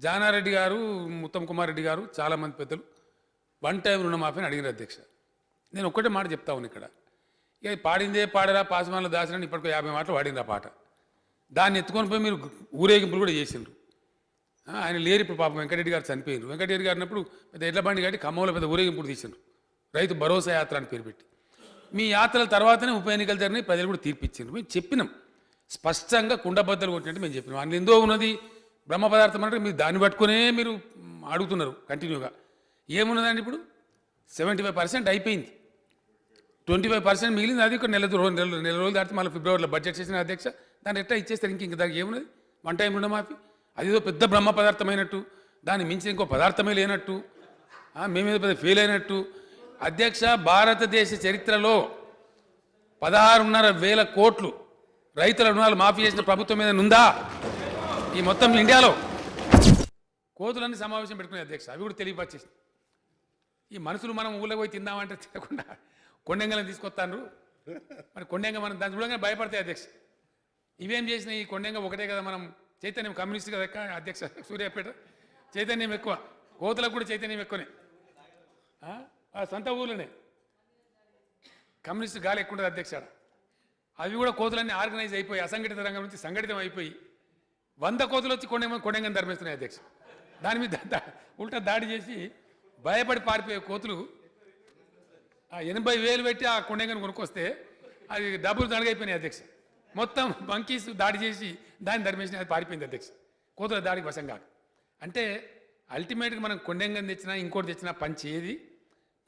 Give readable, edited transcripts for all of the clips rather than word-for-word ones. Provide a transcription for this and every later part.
జానారెడ్డి గారు, ఉత్తమ్ కుమార్ రెడ్డి గారు, చాలామంది పెద్దలు వన్ టైం రుణమాఫీ అని అడిగిన అధ్యక్ష. నేను ఒక్కటే మాట చెప్తా ఉన్నాను ఇక్కడ. ఇక పాడిందే పాడరా పాసమాన్లు దాసరని ఇప్పటికో 50 మాటలు వాడిన పాట. దాన్ని ఎత్తుకొని పోయి మీరు ఊరేగింపులు కూడా చేసిండ్రు. ఆయన లేరు ఇప్పుడు, పాపం వెంకటరెడ్డి గారు చనిపోయారు. వెంకటరెడ్డి గారు అన్నప్పుడు పెద్ద ఎడ్ల బండి కట్టి ఖమ్మంలో పెద్ద ఊరేగింపులు తీసిండ్రు, రైతు భరోసా యాత్ర అని పేరు పెట్టి. మీ యాత్రల తర్వాతనే ఉప ఎన్నికలు జరిగినాయి, ప్రజలు కూడా తీర్పిచ్చిండ్రు. మేము చెప్పినాం స్పష్టంగా, కుండబద్దలు కొట్టినట్టు మేము చెప్పినాం. అందులో ఎందో ఉన్నది బ్రహ్మ పదార్థం అంటే మీరు దాన్ని పట్టుకునే మీరు అడుగుతున్నారు కంటిన్యూగా. ఏమున్నదండి ఇప్పుడు 75% అయిపోయింది, 25% మిగిలింది. అది ఒక నెల రోజులు దాటితే మళ్ళీ ఫిబ్రవరిలో బడ్జెట్ చేసిన అధ్యక్ష. దాన్ని ఎట్లా ఇచ్చేస్తారు? ఇంక దానికి ఏమున్నది? వన్ టైం రుణమాఫీ అదేదో పెద్ద బ్రహ్మ పదార్థమైనట్టు, దాన్ని మించి ఇంకో పదార్థమే లేనట్టు, మేమేదో పెద్ద ఫెయిల్ అయినట్టు. అధ్యక్ష, భారతదేశ చరిత్రలో 16,500 కోట్లు రైతుల రుణాలు మాఫీ చేసిన ప్రభుత్వం మీద ఉందా ఈ మొత్తం ఇండియాలో? కోతులన్నీ సమావేశం పెట్టుకునే అధ్యక్ష, అవి కూడా తెలియపరిచేసి ఈ మనుషులు మనం ఊళ్ళో పోయి తిందామంటే తినకుండా కొండెంగలను తీసుకొస్తాను. మరి కొండెంగ మనం దాన్ని చూడగానే భయపడతాయి అధ్యక్ష. ఇవేం చేసినా ఈ కొండెంగ ఒకటే కదా, మనం చైతన్యం కమ్యూనిస్ట్ కదా అధ్యక్ష, సూర్యాపేట చైతన్యం ఎక్కువ, కోతులకు కూడా చైతన్యం ఎక్కువనే. సొంత ఊళ్ళోనే కమ్యూనిస్ట్ గాలి ఎక్కువ ఉంటుంది అధ్యక్ష. అవి కూడా కోతులన్నీ ఆర్గనైజ్ అయిపోయి అసంఘటిత రంగం నుంచి సంఘటితం అయిపోయి 100 కోతులు వచ్చి కొండెంగని ధర్మిస్తున్నాయి అధ్యక్ష. దాని మీద ఉల్టా దాడి చేసి భయపడి పారిపోయే కోతులు 80,000 పెట్టి ఆ కొండెంగని కొనుక్కొస్తే అది డబ్బులు దండగైపోయినాయి అధ్యక్ష. మొత్తం మంకీస్ దాడి చేసి దాన్ని ధర్మేసి అది పారిపోయింది అధ్యక్ష, కోతుల దాడికి వశం కాక. అంటే అల్టిమేట్గా మనం కొండెంగని తెచ్చినా ఇంకోటి తెచ్చినా పని చేయది.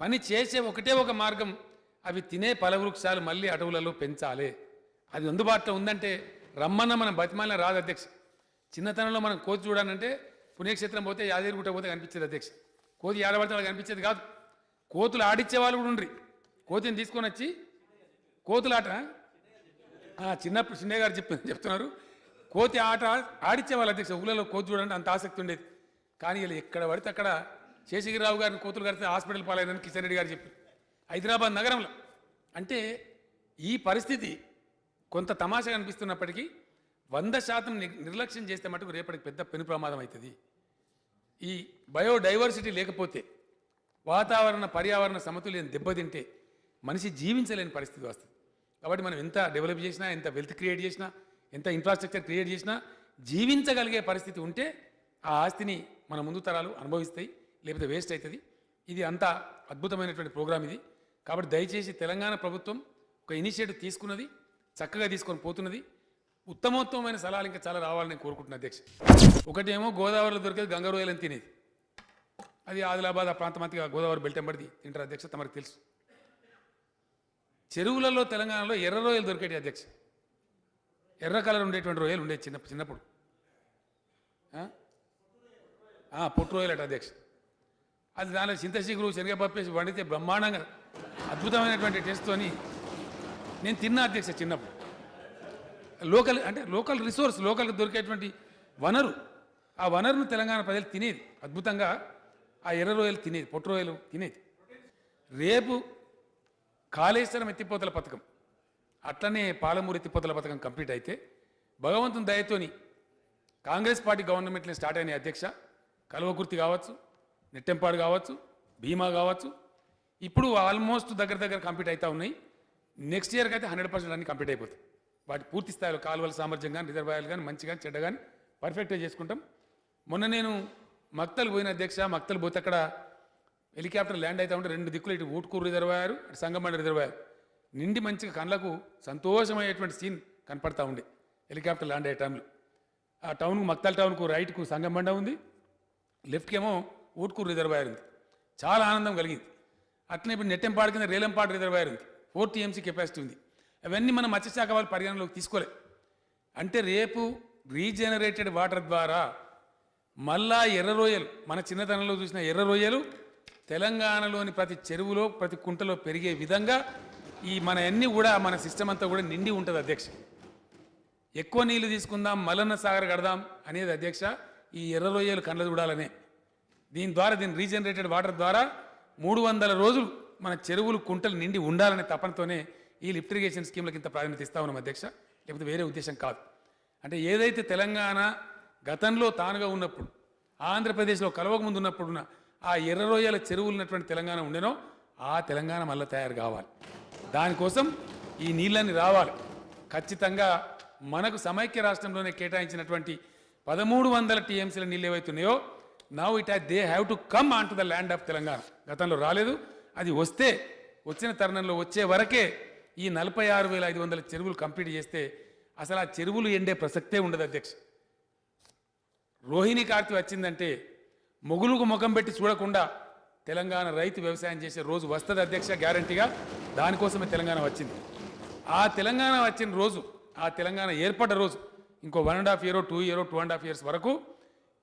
పని చేసే ఒకటే ఒక మార్గం, అవి తినే ఫలవృక్షాలు మళ్ళీ అడవులలో పెంచాలి. అది అందుబాటులో ఉందంటే రమ్మన్న మనం బతిమాలిన రాదు అధ్యక్ష. చిన్నతనంలో మనం కోతి చూడాలంటే పుణ్యక్షేత్రం పోతే యాదగిరిగుట్ట పోతే కనిపించేది అధ్యక్ష. కోతి ఏడబడితే వాళ్ళకి కనిపించేది కాదు. కోతులు ఆడిచ్చే వాళ్ళు కూడా ఉండ్రి. కోతిని తీసుకొని వచ్చి కోతులాట చిన్నప్పుడు చిన్నయ్య గారు చెప్తున్నారు, కోతి ఆట ఆడిచ్చేవాళ్ళు అధ్యక్ష. ఊళ్ళలో కోతి చూడండి అంత ఆసక్తి ఉండేది. కానీ వీళ్ళు ఎక్కడ పడితే అక్కడ శేషగిరిరావు గారిని కోతులు కడితే హాస్పిటల్ పాలైందని కిషన్ రెడ్డి గారు చెప్పారు హైదరాబాద్ నగరంలో. అంటే ఈ పరిస్థితి కొంత తమాషగా అనిపిస్తున్నప్పటికీ 100% నిర్లక్ష్యం చేస్తే మటుకు రేపటికి పెద్ద పెను ప్రమాదం అవుతుంది. ఈ బయోడైవర్సిటీ లేకపోతే, వాతావరణ పర్యావరణ సమతుల్యం దెబ్బతింటే మనిషి జీవించలేని పరిస్థితి వస్తుంది. కాబట్టి మనం ఎంత డెవలప్ చేసినా, ఎంత వెల్త్ క్రియేట్ చేసినా, ఎంత ఇన్ఫ్రాస్ట్రక్చర్ క్రియేట్ చేసినా జీవించగలిగే పరిస్థితి ఉంటే ఆ ఆస్తిని మన ముందు తరాలు అనుభవిస్తాయి, లేకపోతే వేస్ట్ అవుతుంది. ఇది అంత అద్భుతమైనటువంటి ప్రోగ్రాం ఇది. కాబట్టి దయచేసి తెలంగాణ ప్రభుత్వం ఒక ఇనిషియేటివ్ తీసుకున్నది, చక్కగా తీసుకొని పోతున్నది. ఉత్తమోత్తమైన సలహాలు ఇంకా చాలా రావాలని కోరుకుంటున్నాను అధ్యక్ష. ఒకటేమో గోదావరిలో దొరికేది గంగ రొయ్యలని తినేది, అది ఆదిలాబాద్ ఆ ప్రాంతం అంతగా గోదావరి బెల్టెంబడిది తింటారు అధ్యక్ష, తమకు తెలుసు. చెరువులలో తెలంగాణలో ఎర్ర రొయ్యలు దొరికేటి అధ్యక్ష. ఎర్ర కలర్ ఉండేటువంటి రొయ్యలు ఉండేది చిన్నప్పుడు, పొట్టు రొయ్యలు అట అధ్యక్ష. అది దానిలో చింతశీగురు శనగపప్పేసి వండితే బ్రహ్మాండంగా అద్భుతమైనటువంటి టేస్ట్తోని నేను తిన్నా అధ్యక్ష చిన్నప్పుడు. లోకల్ రిసోర్స్, లోకల్కి దొరికేటువంటి వనరు, ఆ వనరును తెలంగాణ ప్రజలు తినేది అద్భుతంగా. ఆ ఎర్ర రొయ్యలు తినేది, పొట్టు రొయ్యలు తినేది. రేపు కాళేశ్వరం ఎత్తిపోతల పథకం, అట్లనే పాలమూరు ఎత్తిపోతల పథకం కంప్లీట్ అయితే భగవంతుని దయతోని కాంగ్రెస్ పార్టీ గవర్నమెంట్లో స్టార్ట్ అయిన అధ్యక్ష, కల్వకుర్తి కావచ్చు, నెట్టెంపాడు కావచ్చు, భీమా కావచ్చు, ఇప్పుడు ఆల్మోస్ట్ దగ్గర కంప్లీట్ అవుతూ ఉన్నాయి. నెక్స్ట్ ఇయర్కి అయితే 100% అన్ని కంప్లీట్ అయిపోతాయి. వాటి పూర్తి స్థాయిలో కాలువల సామర్థ్యం కానీ, రిజర్వాయర్లు కానీ, మంచి కానీ చెడ్డ కానీ పర్ఫెక్ట్గా చేసుకుంటాం. మొన్న నేను మక్తలు పోయిన అధ్యక్ష, మక్తలు పోతే అక్కడ హెలికాప్టర్ ల్యాండ్ అవుతూ ఉంటే 2 దిక్కులు, ఇటు ఊట్కూరు రిజర్వాయర్, అటు సంగమండ రిజర్వాయర్ నిండి మంచిగా కళ్ళకు సంతోషమయ్యేటువంటి సీన్ కనపడతా ఉండే హెలికాప్టర్ ల్యాండ్ అయ్యే టైంలో. ఆ టౌన్కు, మక్తల్ టౌన్కు రైట్కు సంగమండ ఉంది, లెఫ్ట్కి ఏమో ఊట్కూరు రిజర్వాయర్ ఉంది. చాలా ఆనందం కలిగింది. అట్లనే ఇప్పుడు నెట్టెంపాడు కింద రేలంపాడు రిజర్వాయర్ ఉంది, 4 TMC కెపాసిటీ ఉంది. అవన్నీ మన మత్స్యశాఖ వాళ్ళు పరిగణలోకి తీసుకోలే. అంటే రేపు రీజనరేటెడ్ వాటర్ ద్వారా మళ్ళా ఎర్ర రొయ్యలు, మన చిన్నతనంలో చూసిన ఎర్ర రొయ్యలు తెలంగాణలోని ప్రతి చెరువులో, ప్రతి కుంటలో పెరిగే విధంగా ఈ మన అన్నీ కూడా, మన సిస్టమ్ అంతా కూడా నిండి ఉంటుంది అధ్యక్ష. ఎక్కువ నీళ్లు తీసుకుందాం, మల్లన్న సాగర్ కడదాం అనేది అధ్యక్ష ఈ ఎర్ర రొయ్యలు కండ్ల చూడాలనే. దీని ద్వారా, దీని రీజనరేటెడ్ వాటర్ ద్వారా 300 రోజులు మన చెరువులు, కుంటలు నిండి ఉండాలనే తపనతోనే ఈ లిఫ్ట్ ఇరిగేషన్ స్కీమ్లకు ఇంత ప్రాధాన్యత ఇస్తా ఉన్నాం అధ్యక్ష, లేకపోతే వేరే ఉద్దేశం కాదు. అంటే ఏదైతే తెలంగాణ గతంలో తానుగా ఉన్నప్పుడు ఆంధ్రప్రదేశ్లో కలవక ముందు ఉన్నప్పుడున్న ఆ ఎర్ర రొయ్యల చెరువులు ఉన్నటువంటి తెలంగాణ ఉండేనో ఆ తెలంగాణ మళ్ళీ తయారు కావాలి. దానికోసం ఈ నీళ్ళని రావాలి. ఖచ్చితంగా మనకు సమైక్య రాష్ట్రంలోనే కేటాయించినటువంటి 1300 టీఎంసీల నీళ్ళు ఏవైతున్నాయో now they have to come on to the land of Telangana. గతంలో రాలేదు. అది వస్తే వచ్చిన తరుణంలో వచ్చే వరకే ఈ 46,500 చెరువులు కంప్లీట్ చేస్తే అసలు ఆ చెరువులు ఎండే ప్రసక్తే ఉండదు అధ్యక్ష. రోహిణి కార్తీ వచ్చిందంటే మొగులుకు ముఖం పెట్టి చూడకుండా తెలంగాణ రైతు వ్యవసాయం చేసే రోజు వస్తుంది అధ్యక్ష, గ్యారంటీగా. దానికోసమే తెలంగాణ వచ్చింది. ఆ తెలంగాణ వచ్చిన రోజు, ఆ తెలంగాణ ఏర్పడ్డ రోజు ఇంకో 1.5 year 2 year 2.5 years వరకు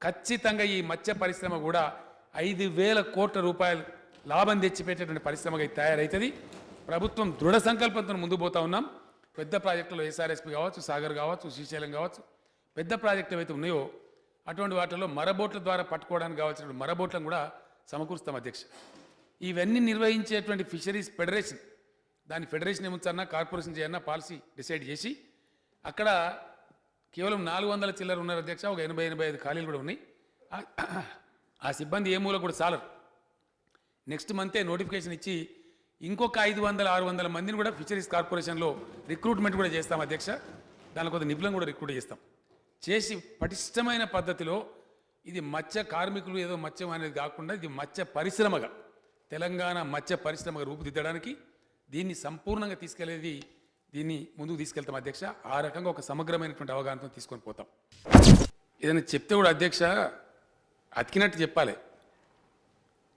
ఖచ్చితంగా ఈ మత్స్య పరిశ్రమ కూడా 5,000 కోట్ల రూపాయలు లాభం తెచ్చిపెట్టేటువంటి పరిశ్రమగా తయారవుతుంది. ప్రభుత్వం దృఢ సంకల్పంతో ముందుకు పోతా ఉన్నాం. పెద్ద ప్రాజెక్టులో ఎస్ఆర్ఎస్పి కావచ్చు, సాగర్ కావచ్చు, శ్రీశైలం కావచ్చు, పెద్ద ప్రాజెక్టులు ఏవైతే ఉన్నాయో అటువంటి వాటిలో మరబోట్ల ద్వారా పట్టుకోవడానికి కావాల్సిన మరబోట్లను కూడా సమకూరుస్తాం అధ్యక్ష. ఇవన్నీ నిర్వహించేటువంటి ఫిషరీస్ ఫెడరేషన్, దాని ఫెడరేషన్ ఏముంచన్నా కార్పొరేషన్ చేయన్నా పాలసీ డిసైడ్ చేసి అక్కడ కేవలం 400 చిల్లర ఉన్నారు అధ్యక్ష. ఒక 80-85 ఖాళీలు కూడా ఉన్నాయి. ఆ సిబ్బంది ఏ మూల కూడా చాలరు. నెక్స్ట్ మంతే నోటిఫికేషన్ ఇచ్చి ఇంకొక 500-600 మందిని కూడా ఫిషరీస్ కార్పొరేషన్లో రిక్రూట్మెంట్ కూడా చేస్తాం అధ్యక్ష. దాని కొంత నిపుణులను కూడా రిక్రూట్ చేస్తాం. చేసి పటిష్టమైన పద్ధతిలో ఇది మత్స్య కార్మికులు ఏదో మత్స్యం అనేది కాకుండా ఇది మత్స్య పరిశ్రమగా, తెలంగాణ మత్స్య పరిశ్రమగా రూపుదిద్దడానికి దీన్ని సంపూర్ణంగా తీసుకెళ్లేది, దీన్ని ముందుకు తీసుకెళ్తాం అధ్యక్ష. ఆ రకంగా ఒక సమగ్రమైనటువంటి అవగాహనతో తీసుకొని పోతాం. ఏదైనా చెప్తే కూడా అధ్యక్ష అతికినట్టు చెప్పాలి,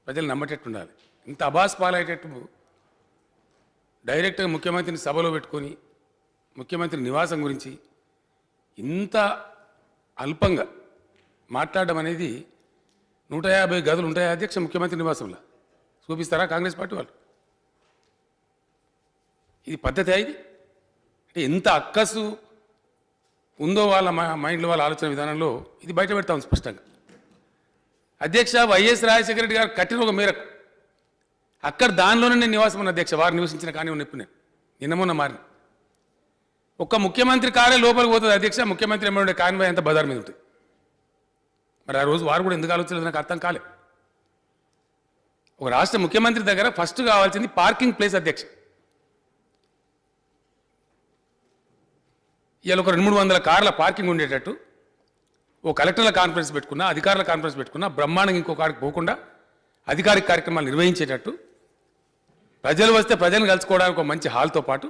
ప్రజలు నమ్మటట్టు ఉండాలి. ఇంత అబాస్ పాలయ్యేటట్టు డైరెక్ట్గా ముఖ్యమంత్రిని సభలో పెట్టుకొని ముఖ్యమంత్రి నివాసం గురించి ఇంత అల్పంగా మాట్లాడడం అనేది 150 గదులు ఉంటాయా అధ్యక్ష ముఖ్యమంత్రి నివాసంలో? చూపిస్తారా కాంగ్రెస్ పార్టీ వాళ్ళు? ఇది పద్ధతి ఇది? అంటే ఎంత అక్కసు ఉందో వాళ్ళ మైండ్లో, వాళ్ళ ఆలోచన విధానంలో ఇది బయట పెడతా ఉంది స్పష్టంగా. అధ్యక్ష వైఎస్ రాజశేఖర రెడ్డి గారు కట్టిన ఒక మేరకు అక్కడ దానిలోనే నేను నివాసం ఉన్న అధ్యక్ష. వారు నివసించిన కానీ ఉన్నప్పుడు నేను నిన్నమొన్న మారిన ఒక్క ముఖ్యమంత్రి కారే లోపలికి పోతుంది అధ్యక్ష. ముఖ్యమంత్రి ఎమ్మెల్యే కాన్వాయ్ అంతా బజార్ మీద ఉంటుంది. మరి ఆ రోజు వారు కూడా ఎందుకు ఆలోచించలేదు నాకు అర్థం కాలేదు. ఒక రాష్ట్ర ముఖ్యమంత్రి దగ్గర ఫస్ట్ కావాల్సింది పార్కింగ్ ప్లేస్ అధ్యక్ష. ఇవాళ ఒక 200-300 కార్ల పార్కింగ్ ఉండేటట్టు ఓ కలెక్టర్ల కాన్ఫరెన్స్ పెట్టుకున్నా, అధికారుల కాన్ఫరెన్స్ పెట్టుకున్నా, బ్రహ్మాండంగా ఇంకో కాడికి పోకుండా అధికారిక కార్యక్రమాలు నిర్వహించేటట్టు, ప్రజలు వస్తే ప్రజలను కలుసుకోవడానికి ఒక మంచి హాల్తో పాటు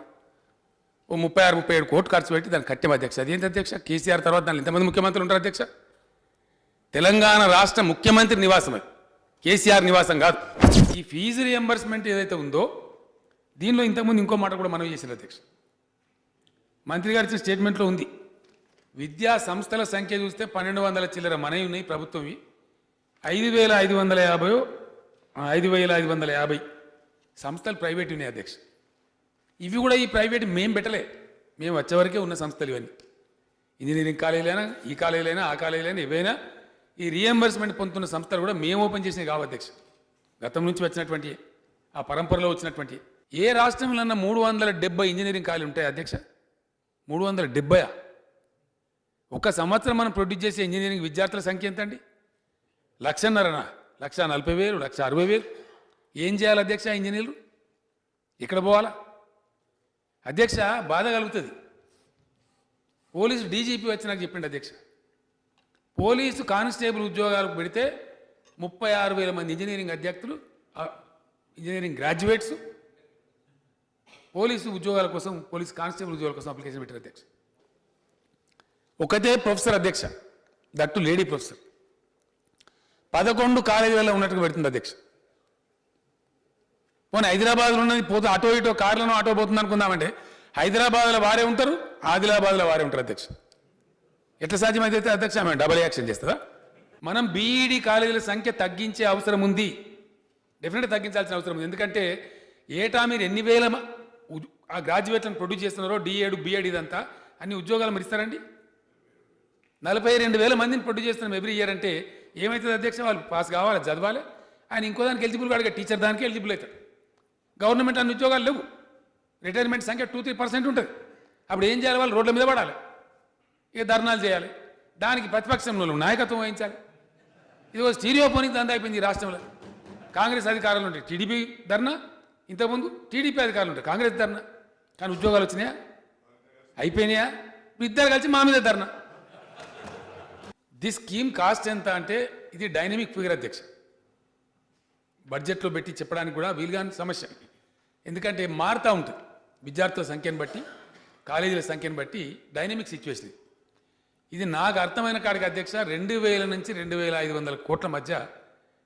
ఓ 36-37 కోట్లు ఖర్చు పెట్టి దాన్ని కట్టాం అధ్యక్ష. అదేంటి అధ్యక్ష? కేసీఆర్ తర్వాత దాన్ని ఎంతమంది ముఖ్యమంత్రులు ఉంటారు అధ్యక్ష? తెలంగాణ రాష్ట్ర ముఖ్యమంత్రి నివాసం అది, కేసీఆర్ నివాసం కాదు. ఈ ఫీజు రియంబర్స్మెంట్ ఏదైతే ఉందో దీనిలో ఇంతకుముందు ఇంకో మాట కూడా మనవి చేశారు అధ్యక్ష. మంత్రి గారి ఇచ్చిన స్టేట్మెంట్లో ఉంది, విద్యా సంస్థల సంఖ్య చూస్తే 1200 చిల్లర మనవి ఉన్నాయి ప్రభుత్వంవి, 5,550 సంస్థలు ప్రైవేట్ ఉన్నాయి అధ్యక్ష. ఇవి కూడా ఈ ప్రైవేట్ మేము పెట్టలే, మేము వచ్చేవరకే ఉన్న సంస్థలు ఇవన్నీ. ఇంజనీరింగ్ కాలేజీలైనా, ఈ కాలేజీలైనా, ఆ కాలేజీలైనా, ఏవైనా ఈ రియంబర్స్మెంట్ పొందుతున్న సంస్థలు కూడా మేము ఓపెన్ చేసినవి కావు అధ్యక్ష. గతం నుంచి వచ్చినటువంటి ఆ పరంపరలో వచ్చినటువంటి ఏ రాష్ట్రంలో 370 ఇంజనీరింగ్ కాలేజీలు ఉంటాయి అధ్యక్ష? 370. ఒక సంవత్సరం మనం ప్రొడ్యూస్ చేసే ఇంజనీరింగ్ విద్యార్థుల సంఖ్య ఎంత అండి? 1,50,000, 1,40,000, 1,60,000. ఏం చేయాలి అధ్యక్ష ఇంజనీర్లు? ఎక్కడ పోవాలా అధ్యక్ష? బాధ కలుగుతుంది. పోలీసు డీజీపీ వచ్చి నాకు చెప్పిండు అధ్యక్ష, పోలీసు కానిస్టేబుల్ ఉద్యోగాలకు పెడితే 36,000 మంది ఇంజనీరింగ్ అధ్యాపకులు, ఇంజనీరింగ్ గ్రాడ్యుయేట్స్ పోలీసు ఉద్యోగాల కోసం, పోలీసు కానిస్టేబుల్ ఉద్యోగాల కోసం అప్లికేషన్ పెట్టారు అధ్యక్ష. ఒకటే ప్రొఫెసర్ అధ్యక్ష, దట్టు లేడీ ప్రొఫెసర్, 11 కాలేజీలలో ఉన్నట్టుగా పెడుతుంది అధ్యక్ష. పోనీ హైదరాబాద్లో ఉన్నది పోతే అటో ఇటో కార్లను ఆటో పోతుంది అనుకుందామంటే హైదరాబాద్లో వారే ఉంటారు, ఆదిలాబాద్లో వారే ఉంటారు అధ్యక్ష. ఎట్లా సాధ్యమైతే అధ్యక్ష? ఆమె డబుల్ యాక్షన్ చేస్తుందా? మనం బీఈడి కాలేజీల సంఖ్య తగ్గించే అవసరం ఉంది, డెఫినెట్గా తగ్గించాల్సిన అవసరం ఉంది. ఎందుకంటే ఏటా మీరు ఎన్ని వేల ఆ గ్రాడ్యుయేట్లను ప్రొడ్యూస్ చేస్తున్నారో, డిఏడ్ బిఎడ్ ఇదంతా అన్ని ఉద్యోగాలు మీరు ఇస్తారండి? 42,000 మందిని ప్రొడ్యూస్ చేస్తున్నాం ఎవ్రీ ఇయర్ అంటే ఏమవుతుంది అధ్యక్ష? వాళ్ళు పాస్ కావాలి, చదవాలి. ఆయన ఇంకో దానికి ఎలిజిబుల్ కాడుగా, టీచర్ దానికి ఎలిజిబుల్ అవుతాడు. గవర్నమెంట్ అన్ని ఉద్యోగాలు లేవు, రిటైర్మెంట్ సంఖ్య 2-3% ఉంటుంది. అప్పుడు ఏం చేయాలి? వాళ్ళు రోడ్ల మీద పడాలి, ఇక ధర్నాలు చేయాలి. దానికి ప్రతిపక్షంలో నాయకత్వం వహించాలి. ఇది ఒక స్టీరియోపోనిక్ దందా అయిపోయింది ఈ రాష్ట్రంలో. కాంగ్రెస్ అధికారంలో ఉంటాయి టీడీపీ ధర్నా, ఇంతకుముందు టీడీపీ అధికారులు ఉంటాయి కాంగ్రెస్ ధర్నా. కానీ ఉద్యోగాలు వచ్చినాయా? అయిపోయినాయా? ఇద్దరు కలిసి మా మీద ధర్నా. దిస్ స్కీమ్ కాస్ట్ ఎంత అంటే ఇది డైనమిక్ ఫిగర్ అధ్యక్ష. బడ్జెట్లో పెట్టి చెప్పడానికి కూడా వీలుగాని సమస్య. ఎందుకంటే మారుతూ ఉంటుంది విద్యార్థుల సంఖ్యను బట్టి, కాలేజీల సంఖ్యను బట్టి డైనమిక్ సిచ్యువేషన్. ఇది నాకు అర్థమైన కాడికి అధ్యక్ష 2000 నుంచి 2500 కోట్ల మధ్య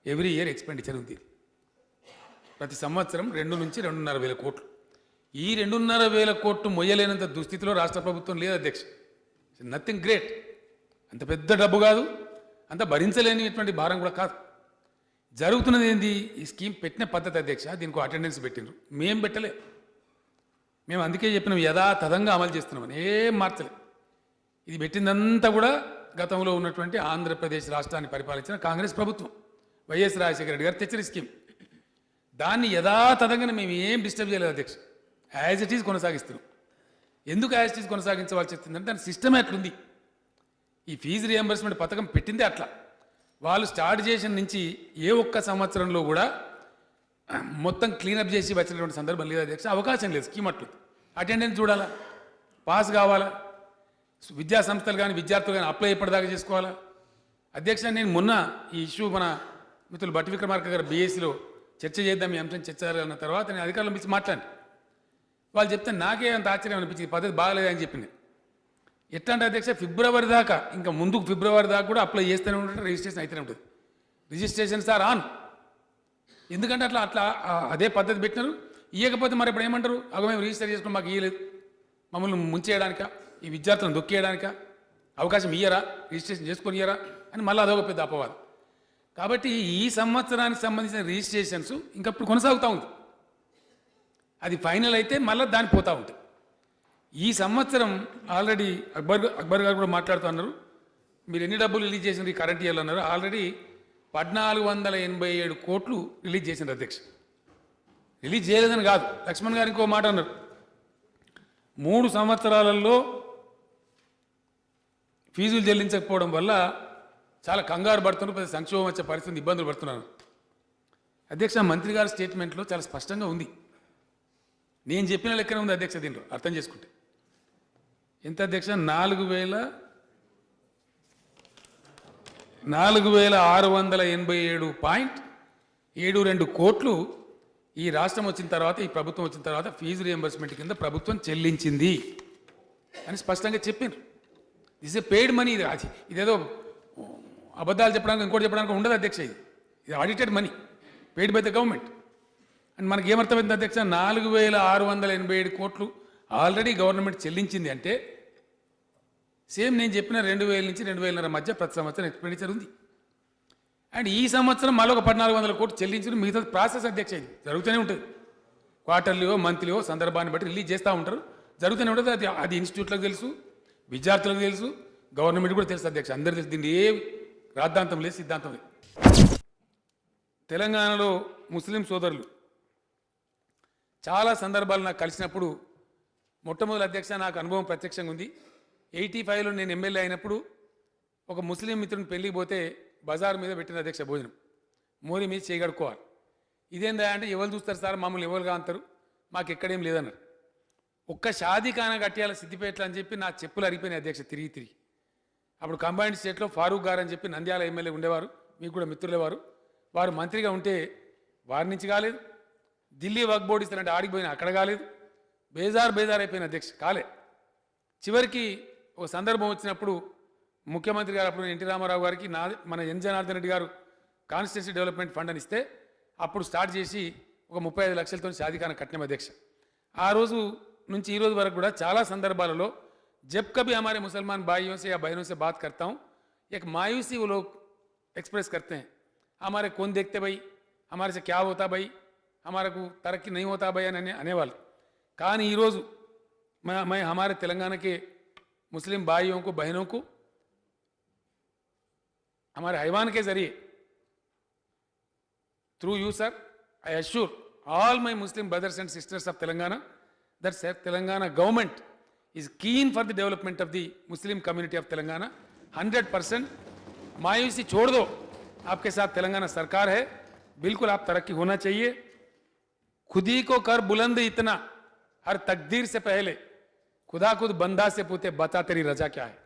ఎవ్రీ ఇయర్ ఎక్స్పెండిచర్ ఉంది. ప్రతి సంవత్సరం 2 నుంచి 2.5 వేల కోట్లు. ఈ 2.5 వేల కోట్లు మొయ్యలేనంత దుస్థితిలో రాష్ట్ర ప్రభుత్వం లేదు అధ్యక్ష. Nothing great. అంత పెద్ద డబ్బు కాదు, అంత భరించలేనిటువంటి భారం కూడా కాదు. జరుగుతున్నది ఏంది? ఈ స్కీమ్ పెట్టిన పద్ధతి అధ్యక్ష, దీనికి అటెండెన్స్ పెట్టిండ్రు, మేం పెట్టలే. మేము అందుకే చెప్పినాం యథాతథంగా అమలు చేస్తున్నామని, ఏం మార్చలే. ఇది పెట్టిందంతా కూడా గతంలో ఉన్నటువంటి ఆంధ్రప్రదేశ్ రాష్ట్రాన్ని పరిపాలించిన కాంగ్రెస్ ప్రభుత్వం, వైఎస్ రాజశేఖర రెడ్డి గారు తెచ్చిన స్కీమ్. దాన్ని యథాతథంగానే మేము ఏం డిస్టర్బ్ చేయలేదు అధ్యక్ష, యాజ్ ఇట్ ఈజ్ కొనసాగిస్తున్నాం. ఎందుకు యాజ్ ఇట్ ఈజ్ కొనసాగించవలసి వచ్చిందంటే దాని సిస్టమ్ ఎట్లుంది. ఈ ఫీజు రియంబర్స్మెంట్ పథకం పెట్టిందే అట్లా. వాళ్ళు స్టార్ట్ చేసిన నుంచి ఏ ఒక్క సంవత్సరంలో కూడా మొత్తం క్లీనప్ చేసి వచ్చినటువంటి సందర్భం లేదు అధ్యక్ష. అవకాశం లేదు. స్కీమ్ అట్లు అటెండెన్స్ చూడాలా, పాస్ కావాలా, విద్యా సంస్థలు కానీ విద్యార్థులు కానీ అప్లై ఎప్పటిదాకా చేసుకోవాలా అధ్యక్ష. నేను మొన్న ఈ ఇష్యూ మన మిత్రులు బట్టి విక్రమార్క గారు బీఎస్సీలో చర్చ చేద్దాం, ఈ అంశం చర్చ అన్న తర్వాత నేను అధికారులను పిలిచి మాట్లాడి వాళ్ళు చెప్తే నాకే అంత ఆశ్చర్యం అనిపించింది, పద్ధతి బాగలేదని చెప్పింది. ఎట్లా అంటే అధ్యక్ష ఫిబ్రవరి దాకా, ఇంకా ముందుకు ఫిబ్రవరి దాకా కూడా అప్లై చేస్తూనే ఉంటుంది, రిజిస్ట్రేషన్ అయితేనే ఉంటుంది. Registrations are on. ఎందుకంటే అట్లా అట్లా అదే పద్ధతి పెట్టినారు. ఇవ్వకపోతే మరి ఇప్పుడు ఏమంటారు, అగ మేము రిజిస్టర్ చేసుకుని మాకు ఇవ్వలేదు, మమ్మల్ని ముంచేయడానిక, ఈ విద్యార్థులను దొక్కేయడానిక, అవకాశం ఇయ్యరా, రిజిస్ట్రేషన్ చేసుకొని ఇయ్యరా అని మళ్ళీ అదొక పెద్ద అపవాదం. కాబట్టి ఈ సంవత్సరానికి సంబంధించిన రిజిస్ట్రేషన్స్ ఇంకప్పుడు కొనసాగుతూ ఉంది. అది ఫైనల్ అయితే మళ్ళీ దాన్ని పోతూ ఉంటుంది. ఈ సంవత్సరం ఆల్రెడీ అక్బర్ గారు కూడా మాట్లాడుతూ అన్నారు, మీరు ఎన్ని డబ్బులు రిలీజ్ చేసినారు ఈ కరెంట్ ఇయర్లో అన్నారు. ఆల్రెడీ 1487 కోట్లు రిలీజ్ చేసినారు అధ్యక్ష. రిలీజ్ చేయలేదని కాదు, లక్ష్మణ్ గారు ఇంకో మాట అన్నారు, 3 సంవత్సరాలలో ఫీజులు చెల్లించకపోవడం వల్ల చాలా కంగారు పడుతున్నారు, పెద్ద సంక్షోభం వచ్చే పరిస్థితి, ఇబ్బందులు పడుతున్నారు అధ్యక్ష. మంత్రి గారి స్టేట్మెంట్లో చాలా స్పష్టంగా ఉంది. నేను చెప్పిన లెక్కనే ఉంది అధ్యక్ష. దీంట్లో అర్థం చేసుకుంటే ఎంత అధ్యక్ష, 4,687.72 కోట్లు ఈ రాష్ట్రం వచ్చిన తర్వాత, ఈ ప్రభుత్వం వచ్చిన తర్వాత ఫీజు రియంబర్స్మెంట్ కింద ప్రభుత్వం చెల్లించింది అని స్పష్టంగా చెప్పిండ్రు. This A paid money. ఇదేదో అబద్ధాలు చెప్పడానికి ఇంకోటి చెప్పడానికి ఉండదు అధ్యక్ష. ఇది audited money paid by the government. And మనకి ఏమర్థమైంది అధ్యక్ష, 4,687 కోట్లు ఆల్రెడీ గవర్నమెంట్ చెల్లించింది అంటే సేమ్ నేను చెప్పిన 2,000 నుంచి 2,500 మధ్య ప్రతి సంవత్సరం ఎక్స్పెండిచర్ ఉంది. అండ్ ఈ సంవత్సరం మరొక 1,400 కోట్లు చెల్లించడం మిగతా ప్రాసెస్ అధ్యక్ష. ఇది జరుగుతూనే ఉంటుంది. క్వార్టర్లీయో మంత్లీయో సందర్భాన్ని బట్టి రిలీజ్ చేస్తూ ఉంటారు, జరుగుతూనే ఉంటుంది. అది ఇన్స్టిట్యూట్లకు తెలుసు, విద్యార్థులకు తెలుసు, గవర్నమెంట్ కూడా తెలుసు అధ్యక్ష. అందరూ తెలుసు. దీన్ని ఏ రాద్ధాంతం లేదు, సిద్ధాంతం లేదు. తెలంగాణలో ముస్లిం సోదరులు చాలా సందర్భాలు నాకు కలిసినప్పుడు, మొట్టమొదటి అధ్యక్ష నాకు అనుభవం ప్రత్యక్షంగా ఉంది. 85లో నేను ఎమ్మెల్యే అయినప్పుడు ఒక ముస్లిం మిత్రుని పెళ్ళికి పోతే బజార్ మీద పెట్టిన అధ్యక్ష భోజనం, మోరీ మీద చేయగడుకోవాలి. ఇదేందా అంటే ఎవరు చూస్తారు సార్, మమ్మల్ని ఎవరుగా అంటారు, మాకు ఎక్కడేం లేదన్నారు. ఒక్క షాదీఖానా కట్టియాల సిద్దిపేటలో అని చెప్పి నా చెప్పులు అరిగిపోయినాయి అధ్యక్ష తిరిగి. అప్పుడు కంబైన్డ్ స్టేట్లో ఫారూక్ గారు అని చెప్పి నంద్యాల ఎమ్మెల్యే ఉండేవారు, మీకు కూడా మిత్రులేవారు. వారు మంత్రిగా ఉంటే వారి నుంచి కాలేదు. ఢిల్లీ వక్ఫ్ బోర్డు ఇస్తారంటే ఆడికి పోయినా అక్కడ కాలేదు. బేజార్ అయిపోయిన అధ్యక్ష కాలే. చివరికి ఒక సందర్భం వచ్చినప్పుడు ముఖ్యమంత్రి గారు అప్పుడు ఎన్టీ రామారావు గారికి మన ఎన్ జనార్దన్ రెడ్డి గారు కాన్స్టిట్యూన్సీ డెవలప్మెంట్ ఫండ్ అని ఇస్తే అప్పుడు స్టార్ట్ చేసి ఒక 35 లక్షలతో షాదీఖానా కట్టినాం అధ్యక్ష. ఆ రోజు నుంచి ఈ రోజు వరకు కూడా చాలా సందర్భాలలో जब कभी हमारे मुसलमान भाइयों से या बहनों से बात करता हूँ, एक मायूसी वो लोग एक्सप्रेस करते हैं, हमारे कौन देखते भाई, हमारे से क्या होता भाई, हमारे को तरक्की नहीं होता भाई आने वाले। కానీ ఈరోజు मैं हमारे तेलंगाना के मुस्लिम भाइयों को बहनों को हमारे हैवान के जरिए through you sir I assure all my Muslim brothers and sisters of Telangana that Telangana government is keen for the development of the Muslim community of Telangana 100%. मायूसी छोड़ दो, आपके साथ तेलंगाना सरकार है, बिल्कुल आप तरक्की होना चाहिए। खुद ही को कर बुलंद इतना, हर तकदीर से पहले खुदा खुद बंदा से पूछे बता तेरी रजा क्या है।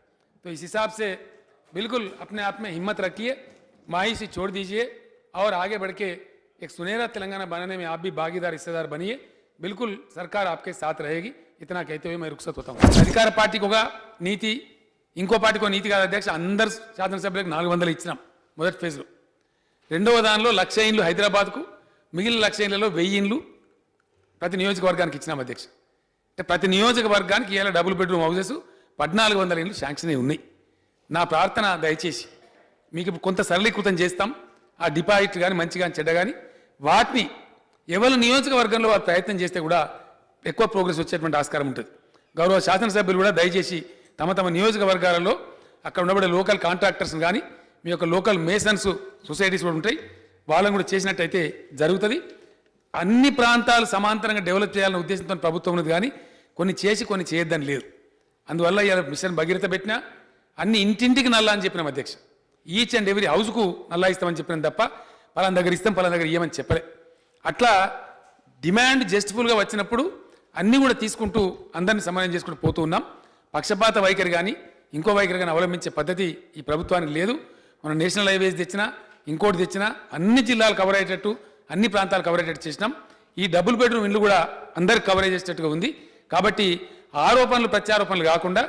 तो इस हिसाब से बिल्कुल अपने आप में हिम्मत रखिए, मायूसी छोड़ दीजिए और आगे बढ़ के एक सुनहरा तेलंगाना बनाने में आप भी भागीदार हिस्सेदार बनिए। बिल्कुल सरकार आपके साथ रहेगी। इतना कहते हुए मैं रुखसत होता हूँ। అధికార పార్టీకి ఒక నీతి, ఇంకో పార్టీకి ఒక నీతి కాదు అధ్యక్ష. అందరు శాసనసభ్యులకు 400 ఇచ్చినాం మొదటి ఫేజ్లో. రెండవ దానిలో 1,00,000 ఇండ్లు హైదరాబాద్కు, మిగిలిన 1,00,000 ఇండ్లలో 1000 ఇండ్లు ప్రతి నియోజకవర్గానికి ఇచ్చినాం అధ్యక్ష. అంటే ప్రతి నియోజకవర్గానికి ఇలా డబుల్ బెడ్రూమ్ హౌసెస్ 1400 ఇండ్లు శాంక్షన్ అయి ఉన్నాయి. నా ప్రార్థన దయచేసి మీకు కొంత సరళీకృతం చేస్తాం. ఆ డిపాజిట్ కానీ మంచి కానీ చెడ్డ కానీ వాటిని ఎవరి నియోజకవర్గంలో వారు ప్రయత్నం చేస్తే కూడా ఎక్కువ ప్రోగ్రెస్ వచ్చేటువంటి ఆస్కారం ఉంటుంది. గౌరవ శాసనసభ్యులు కూడా దయచేసి తమ తమ నియోజకవర్గాలలో అక్కడ ఉండబడే లోకల్ కాంట్రాక్టర్స్ కానీ మీ యొక్క లోకల్ మేసన్స్ సొసైటీస్ కూడా ఉంటాయి, వాళ్ళని కూడా చేసినట్టయితే జరుగుతుంది. అన్ని ప్రాంతాలు సమాంతరంగా డెవలప్ చేయాలనే ఉద్దేశంతో ప్రభుత్వం ఉన్నది, కానీ కొన్ని చేసి కొన్ని చేయొద్దని లేదు. అందువల్ల ఇలా మిషన్ భగీరథ పెట్టినా అన్ని ఇంటింటికి నల్లా అని చెప్పినాం అధ్యక్ష. ఈచ్ అండ్ ఎవ్రీ హౌస్కు నల్లా ఇస్తామని చెప్పినాం తప్ప పలానా దగ్గర ఇస్తాం పలానా దగ్గర ఇవ్వమని చెప్పలే. అట్లా డిమాండ్ జస్టిఫుల్గా వచ్చినప్పుడు అన్నీ కూడా తీసుకుంటూ అందరినీ సమన్వయం చేసుకుంటూ పోతూ ఉన్నాం. పక్షపాత వైఖరి కానీ ఇంకో వైఖరి కానీ అవలంబించే పద్ధతి ఈ ప్రభుత్వానికి లేదు. మనం నేషనల్ హైవేస్ తెచ్చినా ఇంకోటి తెచ్చినా అన్ని జిల్లాలు కవర్ అయ్యేటట్టు అన్ని ప్రాంతాలు కవర్ అయ్యేటట్టు చేసినాం. ఈ డబుల్ బెడ్రూమ్ ఇల్లు కూడా అందరికి కవరేజ్ చేసేటట్టుగా ఉంది. కాబట్టి ఆరోపణలు ప్రత్యారోపణలు కాకుండా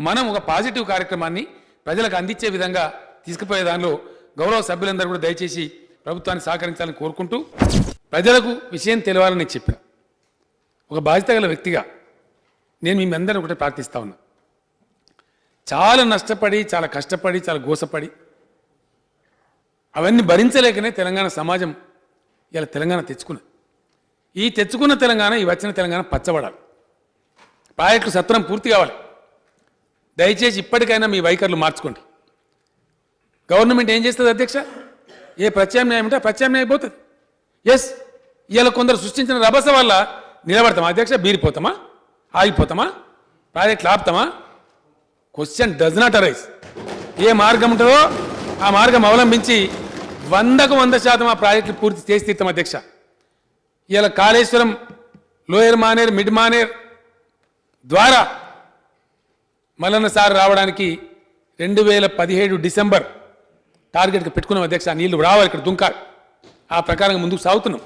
మనం ఒక పాజిటివ్ కార్యక్రమాన్ని ప్రజలకు అందించే విధంగా తీసుకుపోయే దానిలో గౌరవ సభ్యులందరూ కూడా దయచేసి ప్రభుత్వాన్ని సహకరించాలని కోరుకుంటూ, ప్రజలకు విషయం తెలియాలని చెప్పిన ఒక బాధ్యత గల వ్యక్తిగా నేను మీ అందరిని ఒకటే ప్రార్థిస్తా ఉన్నా. చాలా నష్టపడి చాలా కష్టపడి చాలా గోసపడి అవన్నీ భరించలేకనే తెలంగాణ సమాజం ఇలా తెలంగాణ తెచ్చుకున్నది. ఈ తెచ్చుకున్న తెలంగాణ, ఈ వచ్చిన తెలంగాణ పచ్చబడాలి, ప్రాజెక్టులు సత్వరం పూర్తి కావాలి. దయచేసి ఇప్పటికైనా మీ వైఖరులు మార్చుకోండి. గవర్నమెంట్ ఏం చేస్తుంది అధ్యక్ష? ఏ ప్రత్యామ్నాయం ఉంటే ఆ ప్రత్యామ్నాయం పోతుంది. ఎస్, ఇలా కొందరు సృష్టించిన రభస వల్ల నిలబడతామా అధ్యక్ష? బీరిపోతామా? ఆగిపోతామా? ప్రాజెక్టులు ఆపుతామా? Question does not arise. ఏ మార్గం ఉంటుందో ఆ మార్గం అవలంబించి 100కు 100% ఆ ప్రాజెక్టులు పూర్తి చేసి తీర్థం అధ్యక్ష. ఇలా కాళేశ్వరం లోయర్ మానేర్ మిడ్ మానేర్ ద్వారా మల్లన్న సార్ రావడానికి 2017 డిసెంబర్ టార్గెట్గా పెట్టుకున్నాం అధ్యక్ష. నీళ్లు రావాలి, ఇక్కడ దుంకాలి. ఆ ప్రకారంగా ముందుకు సాగుతున్నాం.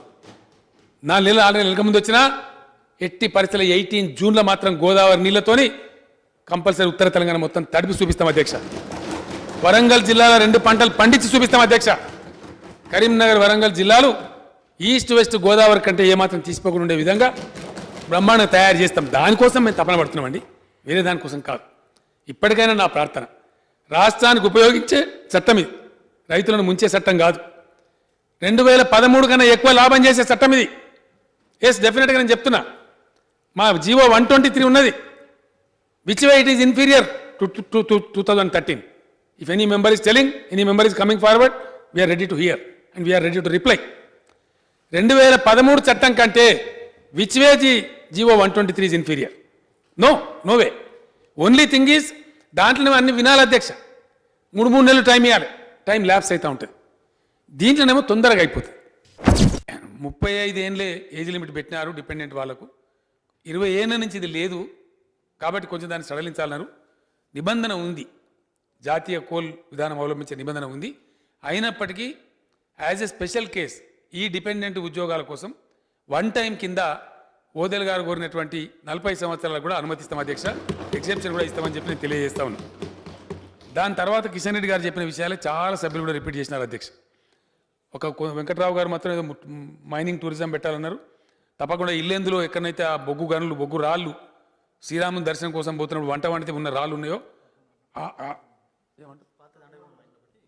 4 నెలలు 6 నెలల ముందు వచ్చినా ఎట్టి పరిస్థితుల 18 జూన్లో మాత్రం గోదావరి నీళ్లతోని కంపల్సరీ ఉత్తర తెలంగాణ మొత్తం తడిపి చూపిస్తాం అధ్యక్ష. వరంగల్ జిల్లాలో 2 పంటలు పండించి చూపిస్తాం అధ్యక్ష. కరీంనగర్ వరంగల్ జిల్లాలు ఈస్ట్ వెస్ట్ గోదావరి కంటే ఏమాత్రం తీసిపోకుండా ఉండే విధంగా బ్రహ్మాండంగా తయారు చేస్తాం. దానికోసం మేము తపన పడుతున్నామండి, వేరే దానికోసం కాదు. ఇప్పటికైనా నా ప్రార్థన, రాష్ట్రానికి ఉపయోగించే చట్టం ఇది, రైతులను ముంచే చట్టం కాదు. 2013 కన్నా ఎక్కువ లాభం చేసే చట్టం ఇది. ఎస్, డెఫినెట్గా నేను చెప్తున్నా. మా జీవో 123 ఉన్నది. Which way it is inferior to 2013. If any member is telling, any member is coming forward, we're ready to hear and we're ready to reply. 2013 చట్టం కంటే which way GO 123 is inferior? No way. Only thing is దాంట్లో అన్ని వినాలి అధ్యక్ష. 3 నెలలు time ఇవ్వాలి, time lapse అవుతూ ఉంటుంది. దీంట్లోనేమో తొందరగా అయిపోతుంది. 35 ఏళ్ళే ఏజ్ లిమిట్ పెట్టినారు డిపెండెంట్ వాళ్లకు. 20 ఏళ్ళ నుంచి ఇది లేదు కాబట్టి కొంచెం దాన్ని సడలించాలన్నారు. నిబంధన ఉంది, జాతీయ కోల్ విధానం అవలంబించే నిబంధన ఉంది. అయినప్పటికీ యాజ్ ఎ స్పెషల్ కేస్ ఈ డిపెండెంట్ ఉద్యోగాల కోసం 1 టైం కింద ఓదెల్ గారు కోరినటువంటి 40 సంవత్సరాలకు కూడా అనుమతిస్తాం అధ్యక్ష. ఎగ్జెప్షన్ కూడా ఇస్తామని చెప్పి నేను తెలియజేస్తా ఉన్నాను. దాని తర్వాత కిషన్ రెడ్డి గారు చెప్పిన విషయాలే చాలా సభ్యులు కూడా రిపీట్ చేసినారు అధ్యక్ష. ఒక వెంకట్రావు గారు మాత్రం ఏదో మైనింగ్ టూరిజం పెట్టాలన్నారు. తప్పకుండా ఇల్లెందులో ఎక్కడైతే ఆ బొగ్గు గనులు బొగ్గు రాళ్ళు శ్రీరాముని దర్శనం కోసం పోతున్నప్పుడు వంట వండితే ఉన్న రాళ్ళు ఉన్నాయో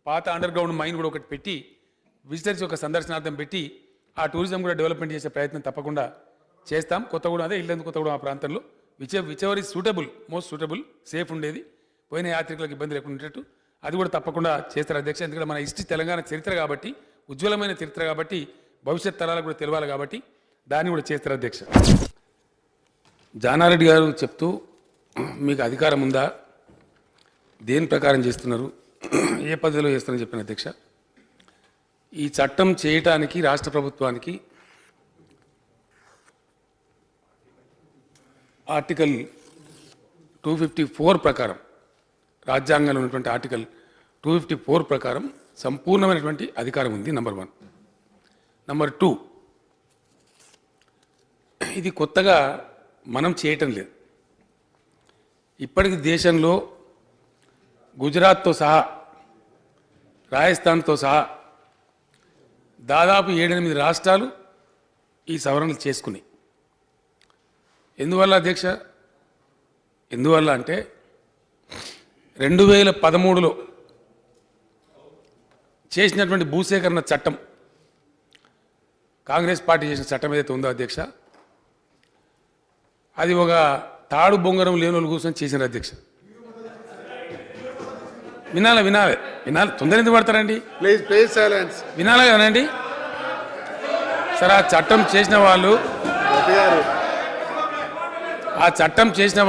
పాత అండర్ గ్రౌండ్ మైన్ కూడా ఒకటి పెట్టి విజిటర్స్ ఒక సందర్శనార్థం పెట్టి ఆ టూరిజం కూడా డెవలప్మెంట్ చేసే ప్రయత్నం తప్పకుండా చేస్తాం. కొత్తగూడెం అదే ఇల్లెందు కొత్తగూడెం ఆ ప్రాంతంలో which ever is suitable, most suitable, safe ఉండేది, పోయిన యాత్రికులకు ఇబ్బంది లేకుండా ఉండేటట్టు అది కూడా తప్పకుండా చేస్తారు అధ్యక్ష. ఎందుకంటే మన హిస్టరీ తెలంగాణ చరిత్ర కాబట్టి, ఉజ్వలమైన చరిత్ర కాబట్టి, భవిష్యత్ తరాలకు కూడా తెలియాలి కాబట్టి దాన్ని కూడా చేస్తారు అధ్యక్ష. జానారెడ్డి గారు చెప్తూ మీకు అధికారం ఉందా, దేని ప్రకారం చేస్తున్నారు, ఏ పద్ధతిలో చేస్తారని చెప్పిన అధ్యక్ష. ఈ చట్టం చేయటానికి రాష్ట్ర ప్రభుత్వానికి ఆర్టికల్ 254 ప్రకారం, రాజ్యాంగంలో ఉన్నటువంటి ఆర్టికల్ 254 ప్రకారం సంపూర్ణమైనటువంటి అధికారం ఉంది. నంబర్ 1. నంబర్ 2, ఇది కొత్తగా మనం చేయటం లేదు. ఇప్పటికి దేశంలో గుజరాత్తో సహా, రాజస్థాన్తో సహా దాదాపు 7-8 రాష్ట్రాలు ఈ సవరణలు చేసుకున్నాయి. ఎందువల్ల అధ్యక్ష? ఎందువల్ల అంటే 2013లో చేసినటువంటి భూసేకరణ చట్టం, కాంగ్రెస్ పార్టీ చేసిన చట్టం ఏదైతే ఉందో అధ్యక్ష, అది ఒక తాడు బొంగరం లేని వాళ్ళు కూర్చొని చేసిన అధ్యక్ష. వినాలి వినాలి వినాలి, తొందర ఎందుకు పడతారండి? Please silence. వినాలి కదండి. సరే, ఆ చట్టం చేసిన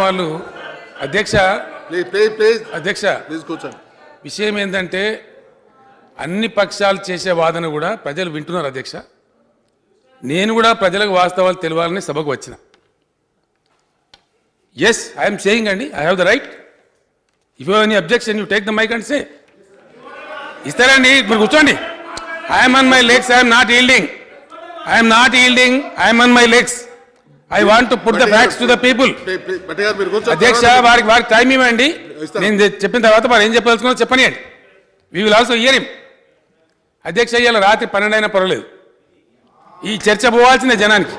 వాళ్ళు అధ్యక్ష అధ్యక్ష కూర్చోండి. విషయం ఏంటంటే అన్ని పక్షాలు చేసే వాదన కూడా ప్రజలు వింటున్నారు అధ్యక్ష. నేను కూడా ప్రజలకు వాస్తవాలు తెలవాలని సభకు వచ్చిన. ఎస్, ఐఎమ్ సేయింగ్ అండి, I have the right. If you any objection you take the mike and say. ఇస్తారండి, మీరు కూర్చోండి. I'm on my legs, I'm not yielding, I'm on my legs. I want to put the facts to the people. అధ్యక్ష, వారికి time ఇవ్వండి. నేను చెప్పిన తర్వాత వారు ఏం చెప్పదలుచుకున్నా చెప్పనియండి. We will also hear him. అధ్యక్ష, ఇవాళ రాత్రి 12 అయినా పర్వాలేదు, ఈ చర్చ పోవాల్సిన జనానికి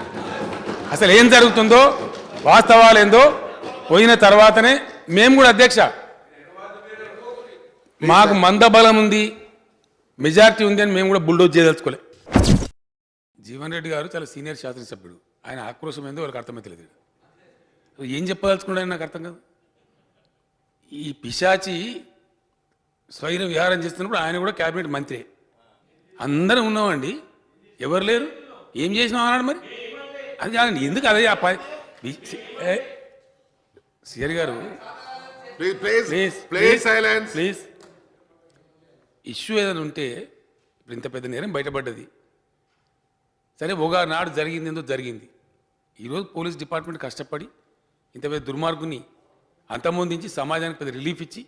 అసలు ఏం జరుగుతుందో, వాస్తవాలు ఏందో పోయిన తర్వాతనే మేము కూడా అధ్యక్ష, మాకు మందబలం ఉంది, మెజారిటీ ఉంది అని మేము కూడా బుల్డోజ్ చేయదలుచుకోలే. జీవన్ రెడ్డి గారు చాలా సీనియర్ శాసనసభ్యుడు. ఆయన ఆక్రోశం ఏందో వాళ్ళకి అర్థమైతలేదు. ఏం చెప్పదలుచుకున్నాడని నాకు అర్థం కాదు. ఈ పిశాచి స్వైర విహారం చేస్తున్నప్పుడు ఆయన కూడా క్యాబినెట్ మంత్రి. అందరం ఉన్నామండి, ఎవరు లేరు. ఏం చేసినాం అన్నాడు మరి. అది కాదండి, ఎందుకు అదే సిఆర్ గారు ప్లీజ్. ఇష్యూ ఏదైనా ఉంటే, ఇప్పుడు ఇంత పెద్ద నేరం బయటపడ్డది, సరే నాడు జరిగింది ఏందో జరిగింది. ఈరోజు పోలీస్ డిపార్ట్మెంట్ కష్టపడి ఇంత పెద్ద దుర్మార్గుని అంతమొందించి సమాజానికి పెద్ద రిలీఫ్ ఇచ్చి,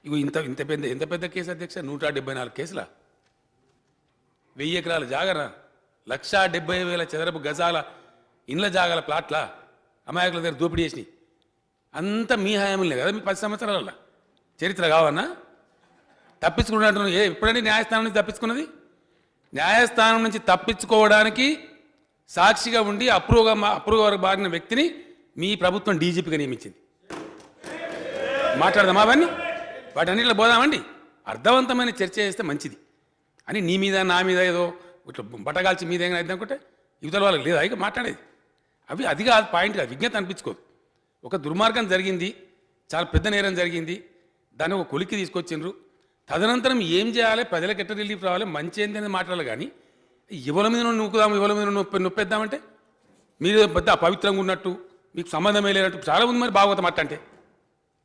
ఇగో ఎంత పెద్ద కేసు అధ్యక్ష, 174 కేసులా, 1000 ఎకరాల జాగరా, 1,70,000 చదరపు గజాల ఇండ్ల జాగాల ప్లాట్ల అమాయకుల దగ్గర దోపిడీ చేసినాయి. అంత మీ హయాంలే కదా, మీ 10 సంవత్సరాల చరిత్ర కావన్నా తప్పించుకున్నట్టు. ఎప్పుడంటే న్యాయస్థానం నుంచి తప్పించుకున్నది? న్యాయస్థానం నుంచి తప్పించుకోవడానికి సాక్షిగా ఉండి అప్రూవర్ బారిన వ్యక్తిని మీ ప్రభుత్వం డీజీపీగా నియమించింది. మాట్లాడదామా అవన్నీ? వాటన్నిటిలో పోదామండి. అర్థవంతమైన చర్చ చేస్తే మంచిది అని నీ మీద నా మీద ఏదో ఇట్లా బట్టగాల్చి మీద ఏమైనా అయితే అనుకుంటే యువతల వాళ్ళకి లేదా ఇక మాట్లాడేది. అది కాదు పాయింట్, కాదు, విజ్ఞత అనిపించుకోదు. ఒక దుర్మార్గం జరిగింది, చాలా పెద్ద నేరం జరిగింది, దాన్ని ఒక కొలిక్కి తీసుకొచ్చిండ్రు. తదనంతరం ఏం చేయాలి, ప్రజలకు ఎట్లా రిలీఫ్ రావాలి, మంచి ఏంటి అనేది మాట్లాడాలి. కానీ ఎవరి మీద నూకుదాం, ఎవరి మీద నొప్పేద్దామంటే మీరు పెద్ద అపవిత్రంగా ఉన్నట్టు, మీకు సంబంధమే లేనట్టు చాలా ఉంది మరి భాగవతం అట్ట అంటే.